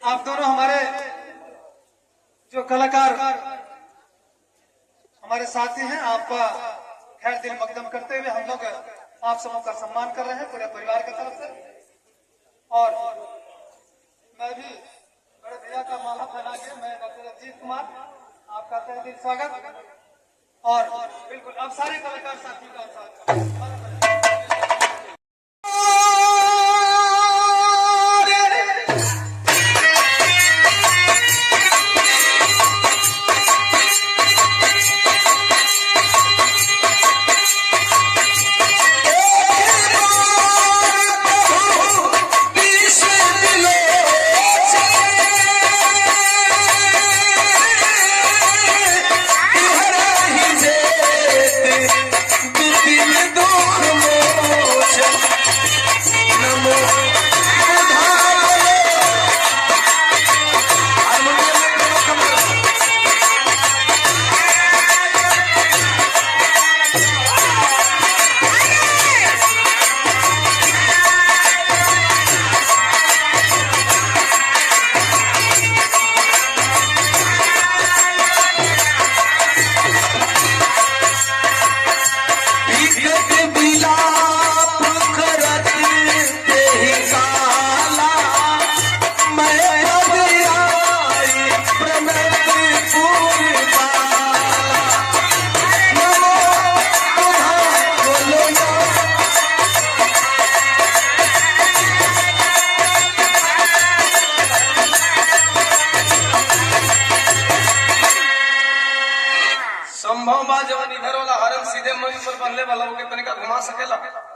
आप दोनों हमारे जो कलाकार हमारे साथी हैं, आपका खैर दिल मकदम करते हुए हम लोग आप सबों का सम्मान कर रहे हैं पूरे परिवार की तरफ से। और मैं भी बड़े भैया का माला पहना के मैं डॉक्टर अजीत कुमार आपका तहे दिल स्वागत और बिल्कुल अब सारे कलाकार साथियों का साथ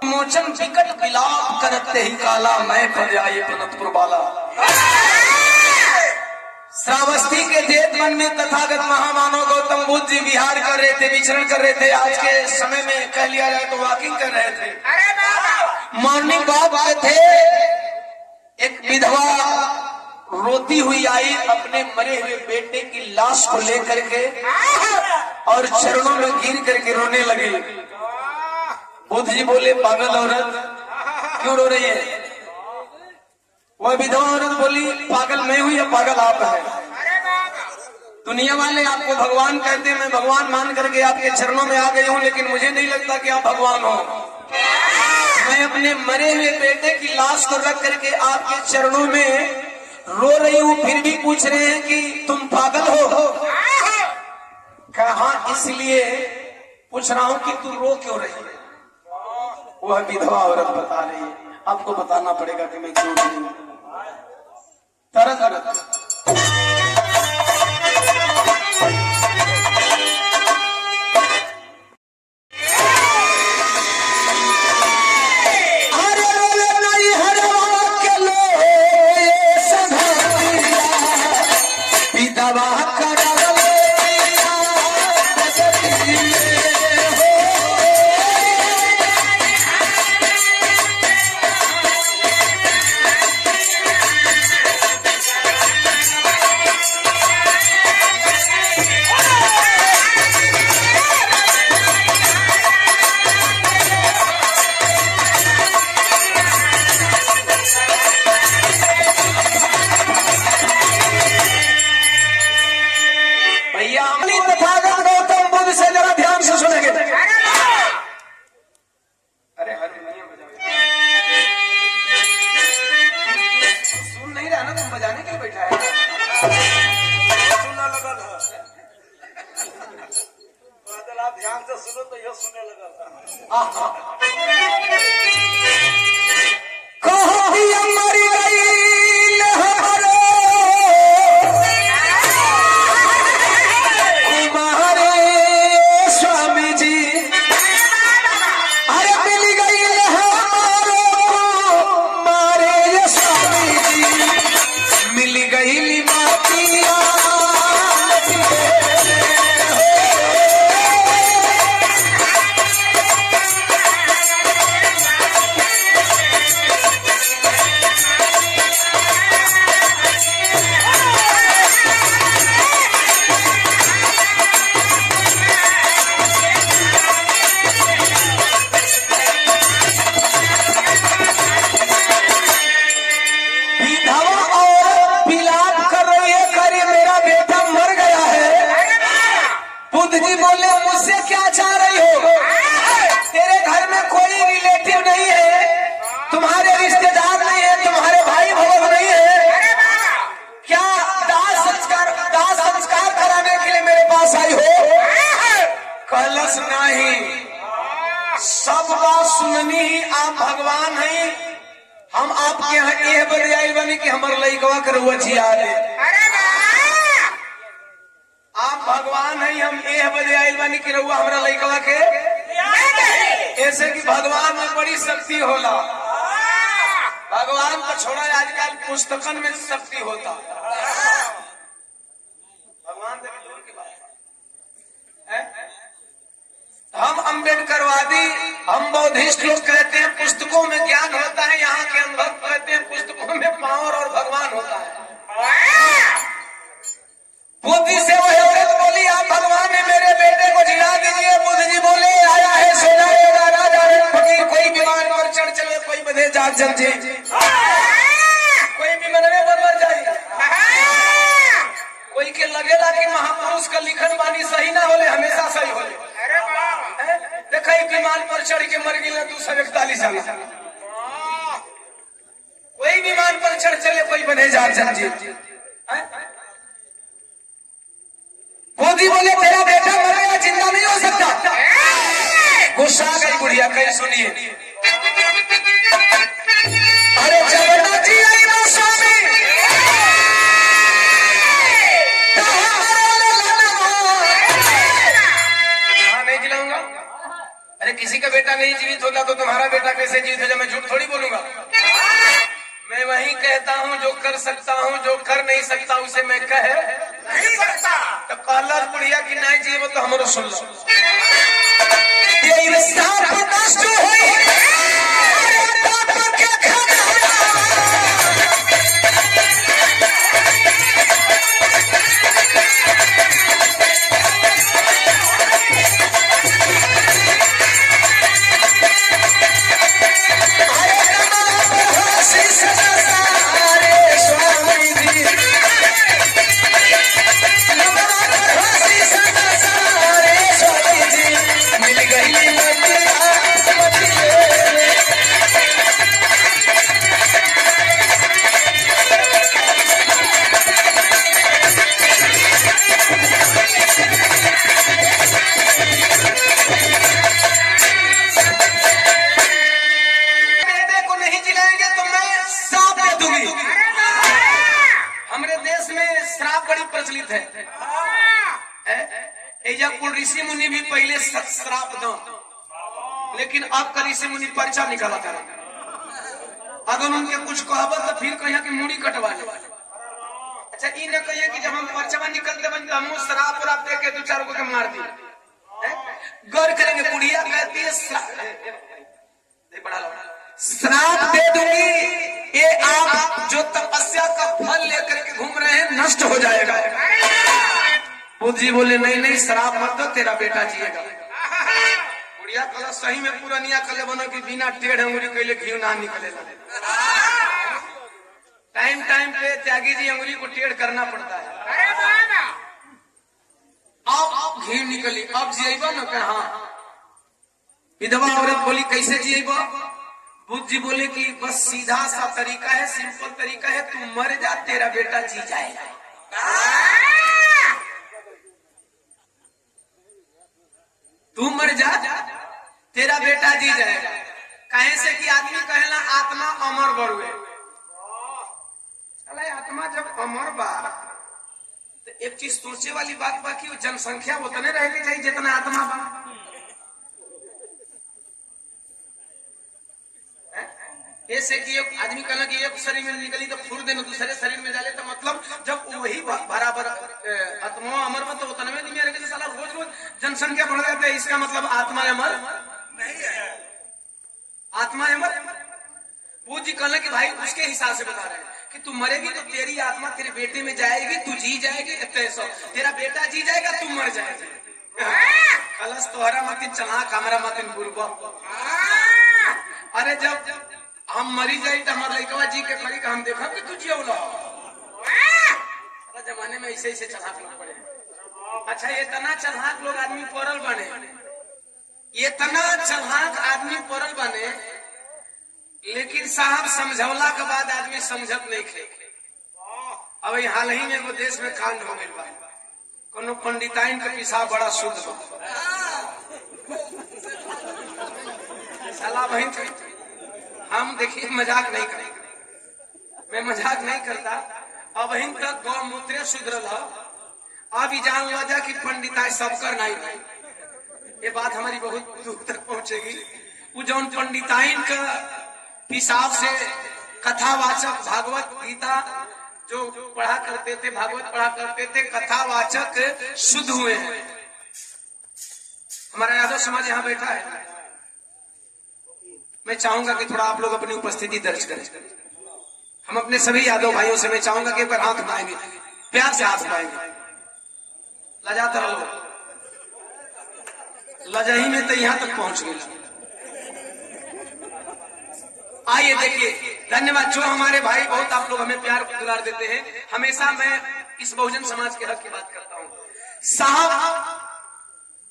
मोचन विकट विलाप करते ही काला मैं पर्याय पनतपुर वाला। श्रावस्ती के जेठ मन में तथागत महामानव गौतम बुद्ध जी विहार कर रहे थे, विचरण कर रहे थे। आज के समय में कह लिया जाए तो वॉकिंग कर रहे थे, मॉर्निंग वॉक पे थे। एक विधवा रोती हुई आई अपने मरे हुए बेटे की लाश को लेकर के और चरणों में गिर करके रोने लगी। बुद्ध जी बोले, पागल औरत क्यों रो रही है? वह विधवा औरत बोली, पागल मैं हूं या पागल आप हैं? दुनिया वाले आपको भगवान कहते हैं, मैं भगवान मान करके आपके चरणों में आ गई हूं, लेकिन मुझे नहीं लगता कि आप भगवान हो। मैं अपने मरे हुए बेटे की लाश को रख करके आपके चरणों में रो रही हूं, फिर भी पूछ रहे हैं कि तुम पागल हो? कहा इसलिए पूछ रहा हूं कि तू रो क्यों रही है? वह विधवा औरत बता रही है। आपको बताना पड़ेगा कि मैं क्यों नहीं। तरह तरह कहलस नाही, सब बात सुननी ही आप भगवान हैं। हम आपके यहाँ यह बदे आए बनी कि हमारे लइकवा के रउआ जिया दे। आप भगवान हैं, हम यह बदे आए बनी कि रउआ हमारा लइकवा के ऐसे कि भगवान में बड़ी शक्ति होला। भगवान को छोड़ा आजकल पुस्तकन में शक्ति होता। भगवान से दूर की बात है। हम अम्बेडकरवादी, हम बौद्धिस्ट लोग कहते हैं पुस्तकों में ज्ञान होता है, यहाँ के अनुभव कहते हैं पुस्तकों में पावर और भगवान होता है। बुद्धि से वही औरत बोली, आप भगवान ने मेरे बेटे को जिला दीजिए। बुद्ध जी बोले, आया है सो जाएगा राजा फकीर, कोई बीमार पर चढ़ चले, कोई बधे जाग समझे, कोई भी मनवे पर मर जाए, कोई के लगेला कि महापुरुष का लिखन बानी सही ना होले, हमेशा सही होले। देखा विमान पर चढ़ के मर गई 241 साल। कोई विमान पर चढ़ चले, कोई बने जाग समझे। मोदी बोले तेरा बेटा मर गया, जिंदा नहीं हो सकता। गुस्सा आ गई बुढ़िया, कहीं सुनिए। अरे जगन्नाथ जी आई ना स्वामी, नहीं जिलाऊंगा। अरे किसी का बेटा नहीं जीवित होता तो तुम्हारा बेटा कैसे जीवित हो? मैं झूठ थोड़ी बोलूंगा। मैं वही कहता हूँ जो कर सकता हूँ, जो कर नहीं सकता उसे मैं कह नहीं सकता। तो कहला बुढ़िया की नहीं जीव तो हमारो सुन लो। ऋषि मुनि भी पहले श्राप दो, लेकिन अब का ऋषि मुनि पर्चा निकाला था। अगर उनके कुछ कहब तो फिर कहिए कि मुड़ी कटवा ले। अच्छा ये न कहिए कि जब हम पर्चा निकलते बन तो हम श्राप और दे के 2-4 को मार दी। गौर करेंगे, बुढ़िया कहती है श्राप दे दूंगी, ये आप जो तपस्या का फल लेकर के घूम रहे हैं नष्ट हो जाएगा। बुद्ध जी बोले नहीं नहीं श्राप मत दो, तेरा बेटा जिएगा। बुढ़िया कला सही में पुरानिया कले बनो कि बिना टेढ़ अंगुली कैले घी ना निकले। टाइम टाइम पे त्यागी जी अंगुली को टेढ़ करना पड़ता है। अब घी निकली, अब जिएबा न कहा। विधवा औरत बोली कैसे जिएबा? बुद्ध जी बोले कि बस सीधा सा तरीका है, सिंपल तरीका है, तू मर जा तेरा बेटा जी जाएगा। तू मर जा तेरा बेटा जी जाएगा। कहे से कि आदमी कहेला आत्मा अमर बरुए। चला आत्मा जब अमर बा तो एक चीज सोचे वाली बात बा कि जनसंख्या उतने रहने चाहिए जितना आत्मा बा। ऐसे कि एक आदमी कहना कि एक शरीर में निकली तो फूल देना दूसरे शरीर में डाले, तो मतलब जब वही बराबर आत्मा अमर में तो उतने में नहीं रहेगी। साला रोज रोज जनसंख्या बढ़ जाती है, इसका मतलब आत्मा अमर नहीं है। आत्मा अमर बुद्ध जी कहना कि भाई उसके हिसाब से बता रहे हैं कि तू मरेगी तो तेरी आत्मा तेरे बेटे में जाएगी, तू जी जाएगी, तेरा बेटा जी जाएगा, तू मर जाएगा। कलश तोहरा मतिन चलाक, हमारा मतिन बुरबा। अरे जब हम मरी जाए तो हमारे लड़कवा जी के खड़ी का हम देखा कि तू जियोला। जमाने में ऐसे ऐसे चलाक लोग पड़े। अच्छा इतना चलाक लोग आदमी पड़ल बने, इतना चलाक आदमी पड़ल बने, लेकिन साहब समझौला के बाद आदमी समझत नहीं खे। अब हाल ही में वो देश में कांड हो गई बा, कोनो पंडिताइन के पिसाब बड़ा शुद्ध बा। साला वही हम देखिए मजाक नहीं करेंगे, मैं मजाक नहीं करता। अब वहीं तक गौमूत्र सुधरल है, अब जान लो जा कि पंडिताई सब कर नहीं, ये बात हमारी बहुत दूर तक पहुंचेगी। वो जौन पंडिताइन का हिसाब से कथावाचक भागवत गीता जो पढ़ा करते थे, भागवत पढ़ा करते थे, कथावाचक शुद्ध हुए हैं। हमारा यादव समाज यहाँ बैठा है, मैं चाहूंगा कि थोड़ा आप लोग अपनी उपस्थिति दर्ज करें। हम अपने सभी यादव भाइयों से मैं चाहूंगा कि एक बार हाथ उठाएंगे, प्यार से हाथ उठाएंगे, लजाता रहो, लजाही में तो यहाँ तक पहुंच गए। आइए देखिए, धन्यवाद। जो हमारे भाई बहुत आप लोग हमें प्यार दुलार देते हैं, हमेशा मैं इस बहुजन समाज के हक की बात करता हूँ। साहब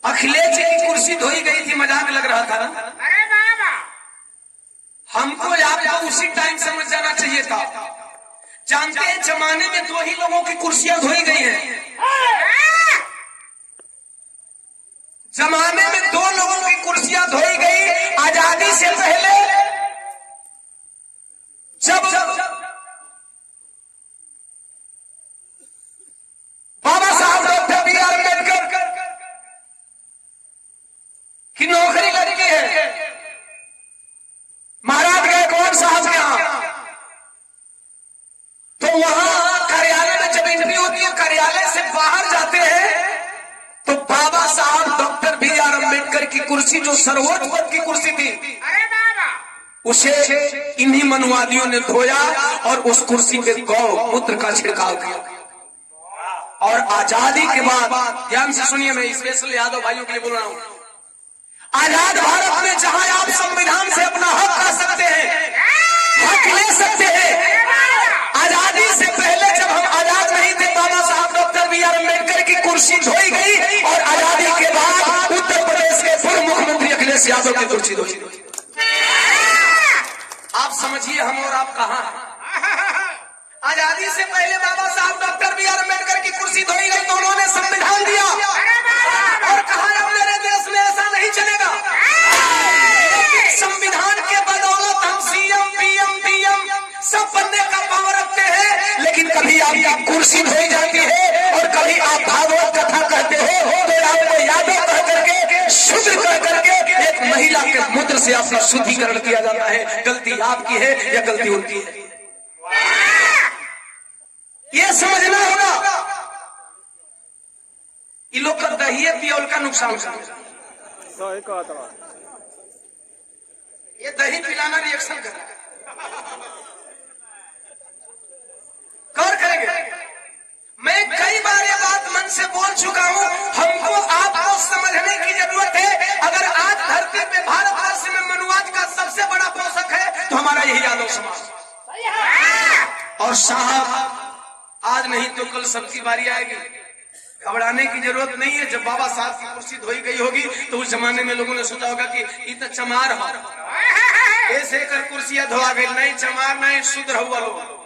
अखिलेश जी की कुर्सी धोई गई थी, मजाक लग रहा था ना? अरे बाबा, हमको आपको उसी टाइम समझ जाना चाहिए था। जानते हैं जमाने में 2 ही लोगों की कुर्सियां धोई गई हैं। जमाने में 2 लोगों की कुर्सियां धोई गई। आजादी से पहले जब बाबा साहब डॉक्टर बी आर अम्बेडकर की नौकरी लगी है महाराज गायकवाड़ साहब के यहाँ, तो वहां कार्यालय में जब इंटरव्यू होती है, कार्यालय से बाहर जाते हैं तो बाबा साहब डॉक्टर बी आर अम्बेडकर की कुर्सी, जो सर्वोच्च पद की कुर्सी थी, उसे इन्हीं मनुवादियों ने धोया और उस कुर्सी पे गौमूत्र का छिड़काव किया। और आजादी के बाद, ध्यान से सुनिए, मैं स्पेशल यादव भाइयों के लिए बोल रहा हूं, आजाद भारत में जहां आप संविधान से अपना हक खा सकते हैं, हक ले सकते हैं, आजादी से पहले जब हम आजाद नहीं थे, बाबा साहब डॉक्टर बी आर अम्बेडकर की कुर्सी धोई गई और आजादी के बाद उत्तर प्रदेश के पूर्व मुख्यमंत्री अखिलेश यादव की कुर्सी धोई गई। आप समझिए हम और आप कहां हैं। आजादी से पहले बाबा साहब डॉक्टर बी आर अम्बेडकर की कुर्सी धोई गई तो उन्होंने संविधान दिया और कहा अब मेरे देश में ऐसा नहीं चलेगा। संविधान के बदौलत हम सीएम पीएम डीएम सब बनने का पावर रखते हैं, लेकिन कभी आपकी कुर्सी धोई जाती है और कभी आप भागवत कथा कहते हो तो आपको यादव कह करके, शुद्ध कह करके एक महिला के मूत्र से अपना शुद्धिकरण किया जाता है। गलती आपकी है या गलती उनकी है, ये समझना होगा। ये लोग का दही पियोल का नुकसान कर, ये दही पिलाना रिएक्शन कर करेंगे। मैं कई बार ये बात मन से बोल चुका हूं, हमको आपको समझने की जरूरत है। अगर आज धरती पे भारतवर्ष में मनुवाद का सबसे बड़ा पोषक है तो हमारा यही यादव समाज। और साहब आज नहीं तो कल सबकी बारी आएगी, घबराने की जरूरत नहीं है। जब बाबा साहब की कुर्सी धोई गई होगी तो उस जमाने में लोगों ने सोचा होगा कि ये तो चमार हो, ऐसे कर कुर्सियां धोआ गई। नहीं चमार नहीं, शुद्ध हुआ लोग।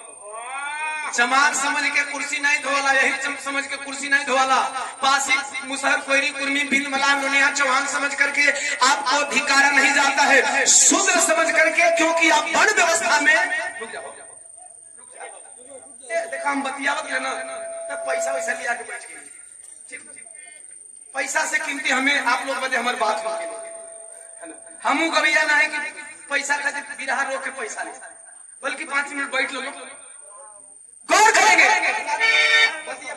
चमार समझ के कुर्सी नहीं धोवाला, यही समझ के कुर्सी नहीं धोवाला। पासी मुसहर कोयरी कुर्मी बिन मलान लोनिया चौहान समझ करके आपको धिकारा नहीं जाता है, शुद्ध समझ करके, क्योंकि आप वर्ण व्यवस्था में देखा हम बतियावत है ना, तब पैसा वैसा लिया के बैठ गए। पैसा से कीमती हमें आप लोग बदे हमारे बात हम कभी या ना है कि पैसा का बिरहा रोक के पैसा नहीं, बल्कि 5 मिनट बैठ लो, गौर करेंगे।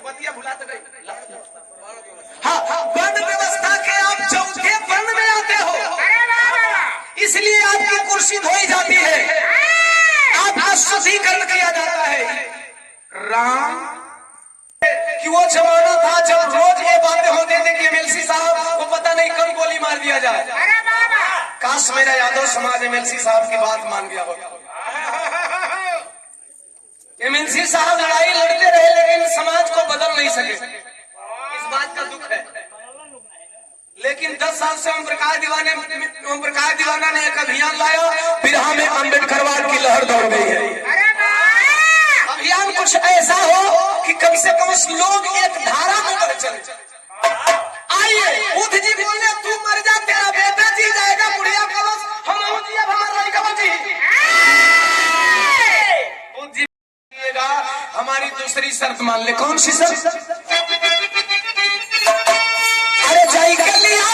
बतिया भुला तो गई। हाँ, वर्ण व्यवस्था के आप चौथे वर्ण में आते हो, इसलिए आपकी कुर्सी धोई जाती है, आपका शुद्धिकरण किया जाता है। राम कि वो जमाना था जब रोज ये बातें होते थे कि एमएलसी साहब को पता नहीं कब गोली मार दिया जाए। काश मेरा यादव समाज एमएलसी साहब की बात मान गया होगा। एमएलसी साहब लड़ाई लड़ते रहे लेकिन समाज को बदल नहीं सके, इस बात का दुख है। लेकिन 10 साल से ओम प्रकाश दीवाना ने एक अभियान लाया, बिरहा में अम्बेडकरवाद की लहर दौड़ गई है। अभियान कुछ ऐसा हो कि कम से कम लोग एक धारा में बढ़ चले। आइए बुद्ध जी बोले तू मर जा, तेरा हमारी दूसरी शर्त मान ले। कौन सी शर्त? अरे जाई के लिया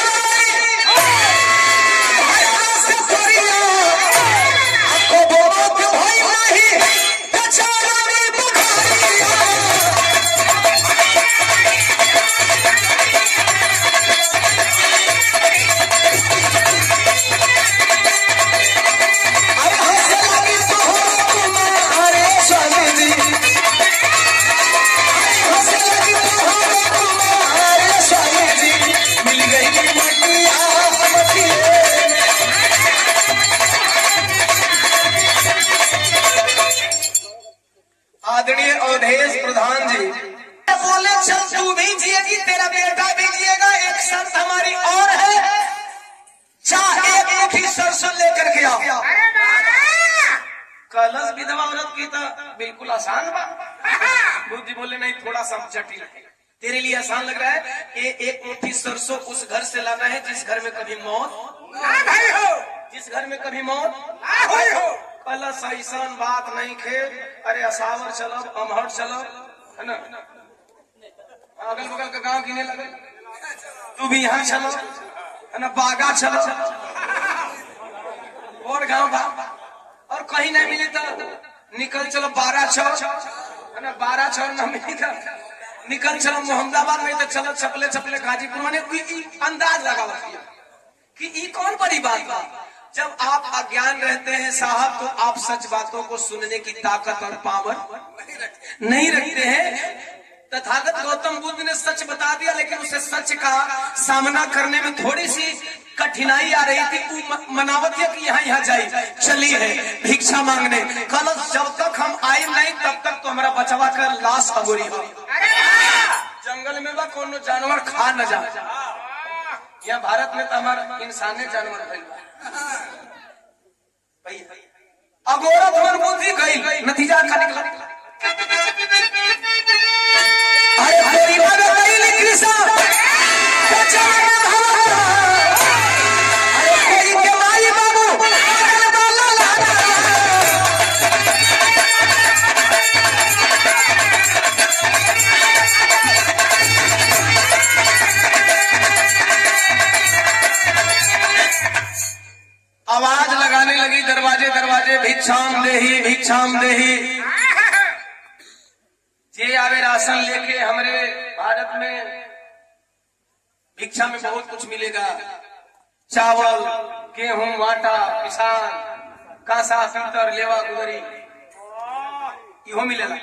आदरणीय अवधेश प्रधान जी बोले चल तू भी जिएगी, तेरा बेटा भी जिएगा। एक शर्त हमारी और है, चाहे एक मुट्ठी सरसों लेकर के आओ। कलश विधवा औरत की तो बिल्कुल आसान बात। बुद्धि बोले नहीं, थोड़ा सा जटिल है। तेरे लिए आसान लग रहा है। एक मुट्ठी सरसों उस घर से लाना है जिस घर में कभी मौत नहीं हो, जिस घर में कभी मौत नहीं हो। कलश ऐसा बात नहीं खे। अरे असावर चलो, अमहर चलो, है ना, अगल बगल का गांव गिने लगे, तू भी यहाँ चलो, है ना, बागा चलो और गांव बा, और कहीं नहीं मिले तो निकल चलो 12 चौर, है ना, 12 चौर न मिली तो निकल चलो मोहम्मदाबाद में, तो चलो छपले छपले गाजीपुर। मैंने अंदाज लगा कि ये कौन बड़ी बात बा। जब आप अज्ञान रहते हैं साहब, तो आप सच बातों को सुनने की ताकत और पावर नहीं रखते हैं। तथागत गौतम बुद्ध ने सच बता दिया, लेकिन उसे सच का सामना करने में थोड़ी सी कठिनाई आ रही थी। वो मनावत है कि यहाँ जाई चली है भिक्षा मांगने। कल जब तक हम आए नहीं तब तक तो हमारा बचवा कर लाश अगोरी हो। जंगल में बा कोनो जानवर खा न जा। यहाँ भारत में तो हमारा इंसान जानवर अगोरत मन बुद्धि गई, नतीजा का निकला। अरे परिवार गई कृष्ण, अरे कोई के माई बाबू आवाज लगाने लगी दरवाजे दरवाजे, भिक्षाम देही भिक्षाम देही। जे आवे राशन लेके। हमारे भारत में भिक्षा में बहुत कुछ मिलेगा, चावल, गेहूं, आटा, किसान, कांसा, पीतर, लेवा, गुदरी, इहो मिलेगा।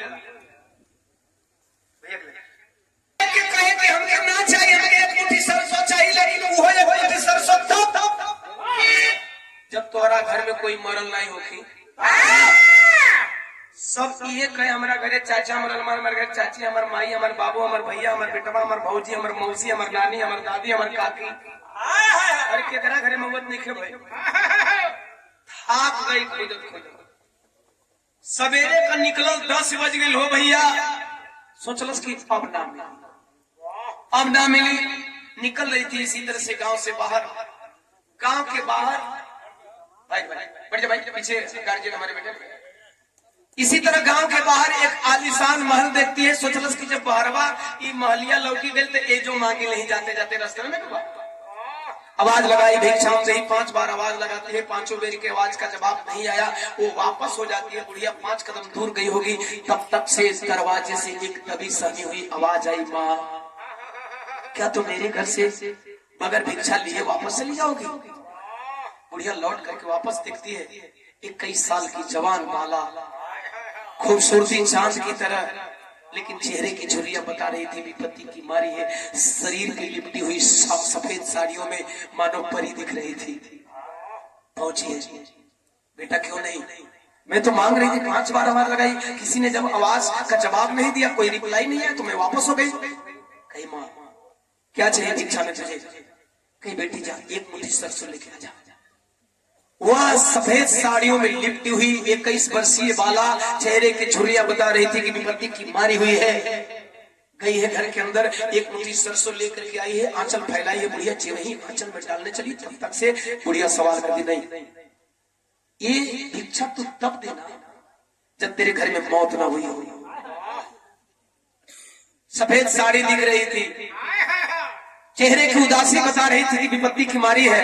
कहे कि हमके ना चाहिए, हमें एक मुट्ठी सरसों चाहिए, लेकिन वो एक मुट्ठी सरसों तब जब तोहरा घर में कोई मरल नहीं होगी। सब ये कहे हमारा घरे चाचा मरल, हमारे घर चाची, हमार माई, हमार बाबू, हमार भैया, हमार बेटवा, हमार भौजी, हमार मौसी, हमार नानी, हमार दादी, हमार काकी। अरे केकरा घरे मौत नहीं खे भाई। थाक गई खोजत खोजत। सवेरे का निकलल 10 बज गई हो भैया। सोचलस कि अब ना मिली। निकल रही थी इसी तरह से गांव से बाहर। गांव के बाहर बैठ जा भाई, पीछे गार्जियन हमारे बेटे। इसी तरह गांव के बाहर एक आलीशान महल देखती है। सोचलस कि जब बाहरवा ये महलिया लौटी गई तो ये जो मांगे नहीं जाते जाते रास्ते में आवाज लगाई भिक्षाम देही। 5 बार आवाज लगाती है, 5 बेर के आवाज का जवाब नहीं आया। वो वापस हो जाती है। बुढ़िया 5 कदम दूर गई होगी, तब तक से इस दरवाजे से एक दबी समी हुई आवाज आई, माँ क्या तुम मेरे घर से बगैर भिक्षा लिए वापस चली जाओगी? बुढ़िया लौट करके वापस देखती है। 21 साल की जवान बाला, खूबसूरती चांद की तरह, लेकिन चेहरे की झुर्रियां बता रही थी विपत्ति की मारी है। शरीर की लिपटी हुई सफेद साड़ियों में मानो परी दिख रही थी। पहुंची है बेटा, क्यों नहीं? मैं तो मांग रही थी, 5 बार आवाज लगाई, किसी ने जब आवाज का जवाब नहीं दिया, कोई रिप्लाई नहीं है, तो मैं वापस हो गई। कही माँ क्या चाहिए भिक्षा में तुझे? कही बेटी जा, एक मुट्ठी सरसों लेके आ जा। वह सफेद साड़ियों में लिपटी हुई 21 वर्षीय बाला चेहरे की झुर्रियां बता रही थी कि विपत्ति की मारी हुई है। गई है घर के अंदर, एक मुट्ठी सरसों लेकर के आई है, आंचल फैलाई है। बुढ़िया वही आंचल में डालने चली, तब तक से बुढ़िया सवाल कर दी, नहीं ये भिक्षा तो तब देना जब तेरे घर में मौत ना हुई हो। सफेद साड़ी दिख रही थी, चेहरे की उदासी बता रही थी कि विपत्ति की मारी है।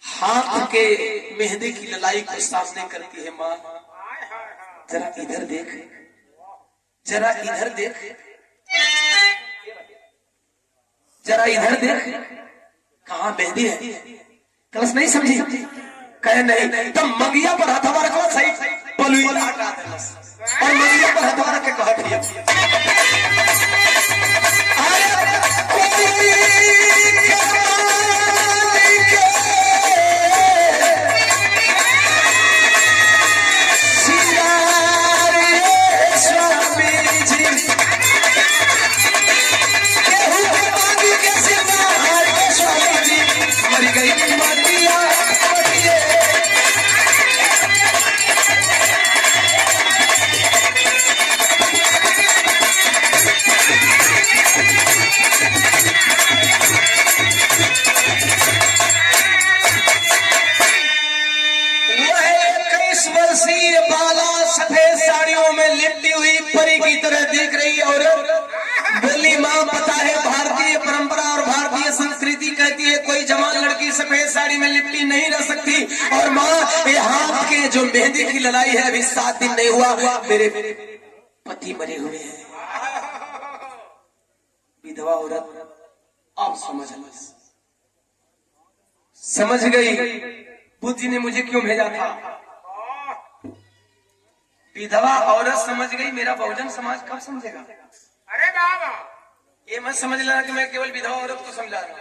हाथ के मेहंदी की ललाई को सामने करती है, माँ जरा इधर देख, जरा इधर देख, जरा इधर देख, कहाँ मेहंदी है? कलश नहीं समझी? कहे नहीं, तब मंगिया पर हथवा रखो सही पलुई हटा दे और मंगिया पर हथवा रख के कहा सफेद साड़ियों में लिपटी हुई परी की तरह देख रही औरत बोली, माँ पता है भारतीय परंपरा और भारतीय संस्कृति कहती है कोई जवान लड़की सफेद साड़ी में लिपटी नहीं रह सकती। और माँ ये हाथ के जो मेहंदी की लड़ाई है अभी 7 दिन नहीं हुआ, मेरे पति मरे हुए हैं। विधवा औरत अब समझ गई बुद्ध जी ने मुझे क्यों भेजा था। विधवा औरत समझ गई, मेरा बहुजन समाज कब समझेगा? अरे बाबा ये मत समझ लेना कि मैं केवल विधवा औरत को समझा रहा हूं।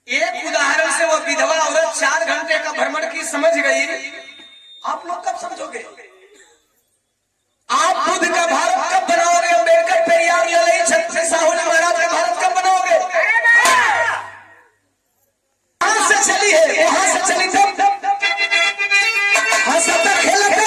एक उदाहरण से वो विधवा औरत 4 घंटे का भ्रमण की समझ गई। आप लोग कब समझोगे? आप बुद्ध का भारत कब बनाओगे? अम्बेडकर, पेरियार, ललाई, छत्रपति साहू महाराज का भारत कब बनाओगे? कहां से चली है? वहां से चली तब हंसता खेलता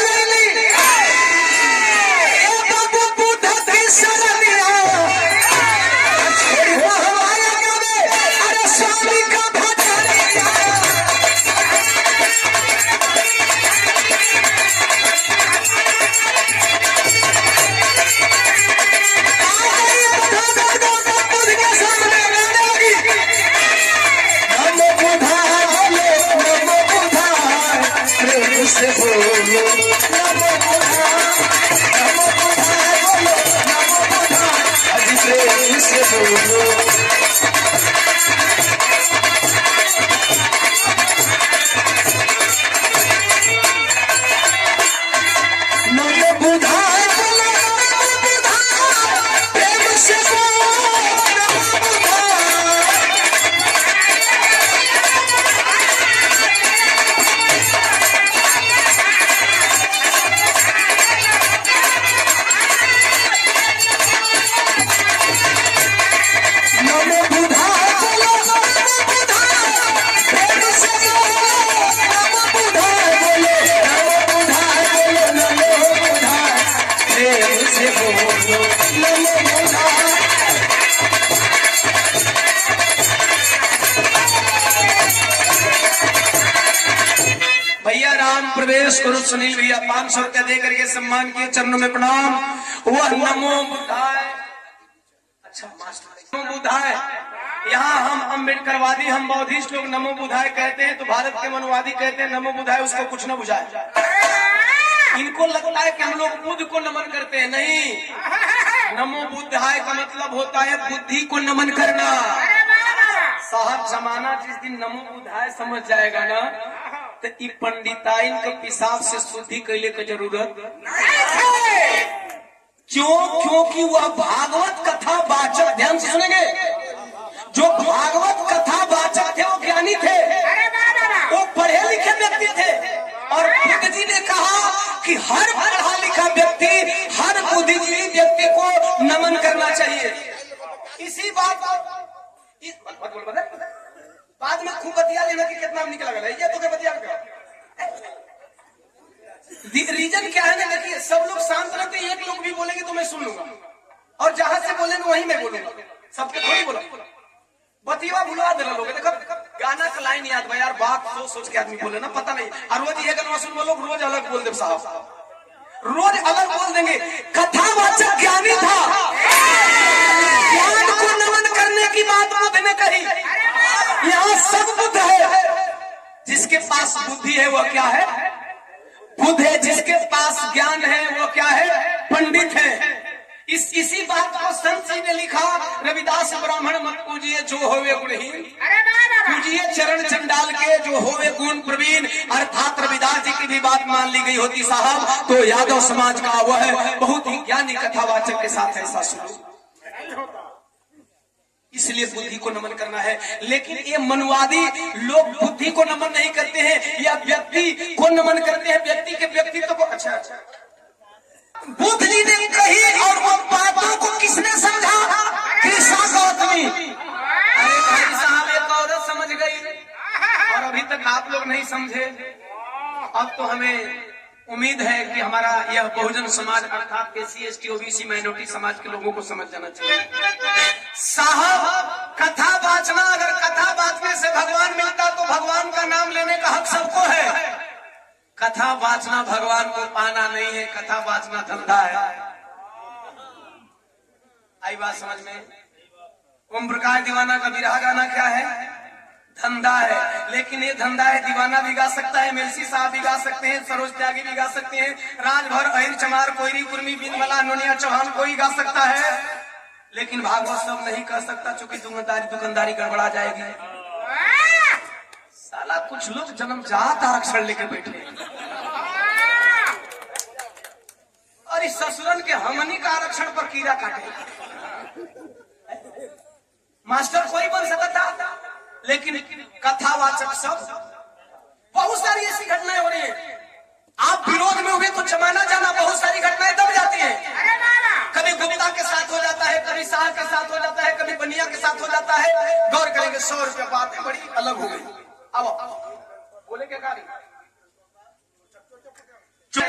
प्रवेश करो। सुनील भैया 500 रुपया देकर ये सम्मान किए, चरणों में प्रणाम। वह नमो बुद्धाय, अच्छा मास्टर नमो बुद्धाय। यहाँ हम अम्बेडकरवादी, हम बौद्धिस्ट लोग नमो बुद्धाय कहते हैं, तो भारत के मनुवादी कहते हैं नमो बुद्धाय, उसको कुछ न बुझाए। इनको लगता है कि हम लोग बुद्ध को नमन करते हैं, नहीं। नमो बुद्धाय का मतलब होता है बुद्धि को नमन करना। साहब जमाना जिस दिन नमो बुद्धाय समझ जाएगा ना, तो इ पंडिताइन के पिसाब से शुद्धि कैले की जरूरत नहीं। क्यों? क्योंकि वह भागवत कथा वाचक, ध्यान से सुनेंगे, जो भागवत कथा वाचक थे वो ज्ञानी थे, वो पढ़े लिखे व्यक्ति थे। और बुद्ध जी ने कहा कि हर पढ़ा लिखा व्यक्ति, हर बुद्धिजीवी व्यक्ति को नमन करना चाहिए। इसी बात बाद में खूब बतिया लेना कि कितना निकला गया, ये तो क्या बतिया रीजन क्या है ना, देखिए सब लोग शांत रहते, एक लोग भी बोलेंगे तो मैं सुन लूंगा, और जहां से बोलेंगे वहीं मैं बोलूंगा, सबके थोड़ी बोला। बतिया भुला दे लोग, देखो गाना का लाइन याद भाई यार, बात सोच सोच के आदमी बोले ना, पता नहीं। और रोज ये गाना सुन लोग रोज अलग बोल दे साहब। रोज अलग बोल देंगे। कथावाचक ज्ञानी था, ज्ञान को नमन करने की बात बुद्ध ने कही। यहाँ सब बुद्ध है, जिसके पास बुद्धि है वो क्या है? बुद्ध है। जिसके पास ज्ञान है वो क्या है? पंडित है। इसी बात को संत जी ने लिखा, रविदास ब्राह्मण मत पूजिए जो होवे गुणहीन, पूजिए चरण चंडाल के जो होवे गुण प्रवीण। अर्थात रविदास जी की भी बात मान ली गई होती साहब तो यादव समाज का वह बहुत ही ज्ञानी कथावाचक के साथ ऐसा शुरू। इसलिए बुद्धि को नमन करना है। लेकिन ये मनवादी लोग बुद्धि को नमन नहीं करते हैं या व्यक्ति को नमन करते हैं, व्यक्ति के व्यक्तित्व को। अच्छा, बुद्ध जी ने कही और वो बातों को किसने समझा? कृष्णा गौतमी। अरे भाई साहब, एक औरत समझ गई और अभी तक आप लोग नहीं समझे। अब तो हमें उम्मीद है कि हमारा यह बहुजन समाज अर्थात SC ST OBC माइनॉरिटी समाज के लोगों को समझ जाना चाहिए। साहब, कथा वाचना, अगर कथा वाचने से भगवान मिलता तो भगवान का नाम लेने का हक सबको है। कथा वाचना भगवान को पाना नहीं है, कथा वाचना धंधा है। आई बात समझ में? ओम प्रकाश दीवाना का विरह गाना क्या है? धंधा है। लेकिन ये धंधा है, दीवाना भी गा सकता है, मेलसी साहब भी गा सकते हैं, सरोज त्यागी भी गा सकते हैं, राजभर अहिर चमार कोयरी कुर्मी बिनमला नोनिया चौहान कोई गा सकता है। लेकिन भागवत सब नहीं कर सकता, चूंकि दुकानदारी गड़बड़ा जाएगी। साला कुछ लोग जन्मजात आरक्षण लेके बैठे और इस ससुरन के हमनी का आरक्षण पर कीड़ा काटे। मास्टर कोई बन सकता था, लेकिन कथावाचक सब। बहुत सारी ऐसी घटनाएं हो रही है। आप विरोध में हुए तो जमाना जाना, बहुत सारी घटनाएं दब जाती हैं। कभी गुप्ता के साथ हो जाता है, कभी शाह के साथ हो जाता है, कभी बनिया के साथ हो जाता है। गौर करेंगे 100 रुपया बात है, बड़ी अलग हो गई। अब बोले क्या गाड़ी?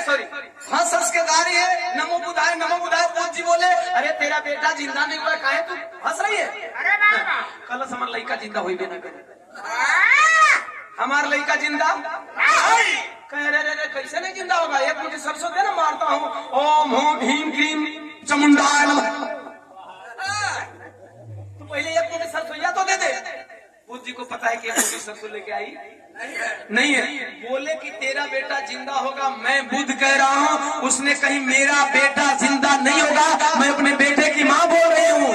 सॉरी, हाँ सस के गाड़ी है। नमो बुधाय नमो बुधाय। पूज जी बोले, अरे तेरा बेटा जिंदा नहीं हुआ, काहे तू हंस रही है? अरे कल हमारा लड़का जिंदा हुई ना करे, हमारा लड़का जिंदा कह रहे कैसे नहीं जिंदा होगा? एक मुझे सरसों दे ना, मारता हूँ। ओम हो भीम क्रीम चमुंडाय नमः। तो पहले एक मुझे सरसोईया तो दे दे। बुद्ध जी को पता है कि मुझे सरसों लेके आई नहीं है। बोले कि तेरा बेटा जिंदा होगा। मैं बुद्ध कह रहा हूँ, उसने कहीं मेरा बेटा जिंदा नहीं होगा, मैं अपने बेटे की माँ बोल रही हूँ।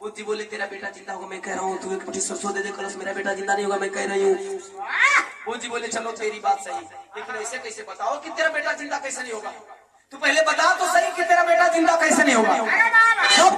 बुद्ध जी बोले तेरा बेटा जिंदा होगा, मैं कह रहा हूँ, तू एक मुझे सरसों दे दे, कल मेरा बेटा जिंदा नहीं होगा, मैं कह रही हूँ। बुद्ध जी बोले चलो तेरी बात सही, लेकिन ऐसे कैसे बताओ कि तेरा बेटा जिंदा कैसे नहीं होगा? तू पहले बता तो सही कि तेरा बेटा जिंदा कैसे नहीं होगा। सब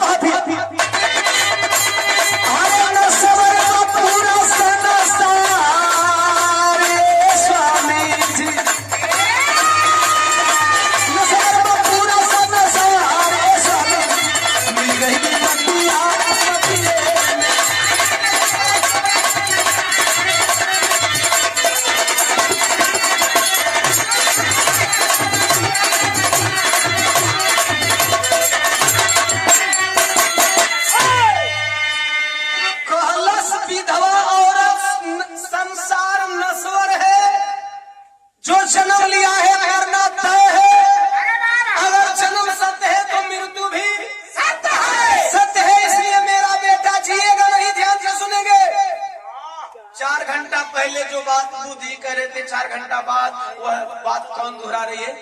पहले जो बात बुद्ध जी कह रहे थे, 4 घंटा बाद वह बात कौन दोहरा रही है?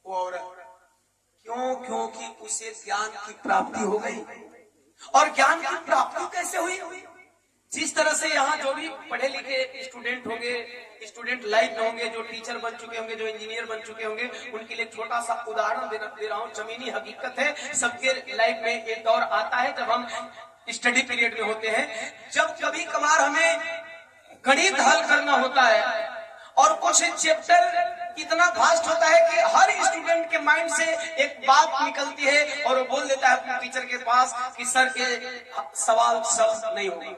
वो औरत। क्यों? क्योंकि उसे ज्ञान की प्राप्ति हो गई। और ज्ञान की प्राप्ति कैसे हुई? जिस तरह से यहाँ जो भी पढ़े लिखे स्टूडेंट होंगे, स्टूडेंट लाइफ में होंगे, जो टीचर बन चुके होंगे, जो इंजीनियर बन चुके होंगे, उनके लिए छोटा सा उदाहरण दे रहा हूँ। जमीनी हकीकत है, सबके लाइफ में एक दौर आता है जब हम स्टडी पीरियड में होते हैं, जब कभी कभार हमें गणित हल करना होता है और कुछ चैप्टर इतना फास्ट होता है कि हर स्टूडेंट के माइंड से एक बात निकलती है और वो बोल देता है अपने टीचर के पास कि सर के सवाल सब नहीं होंगे।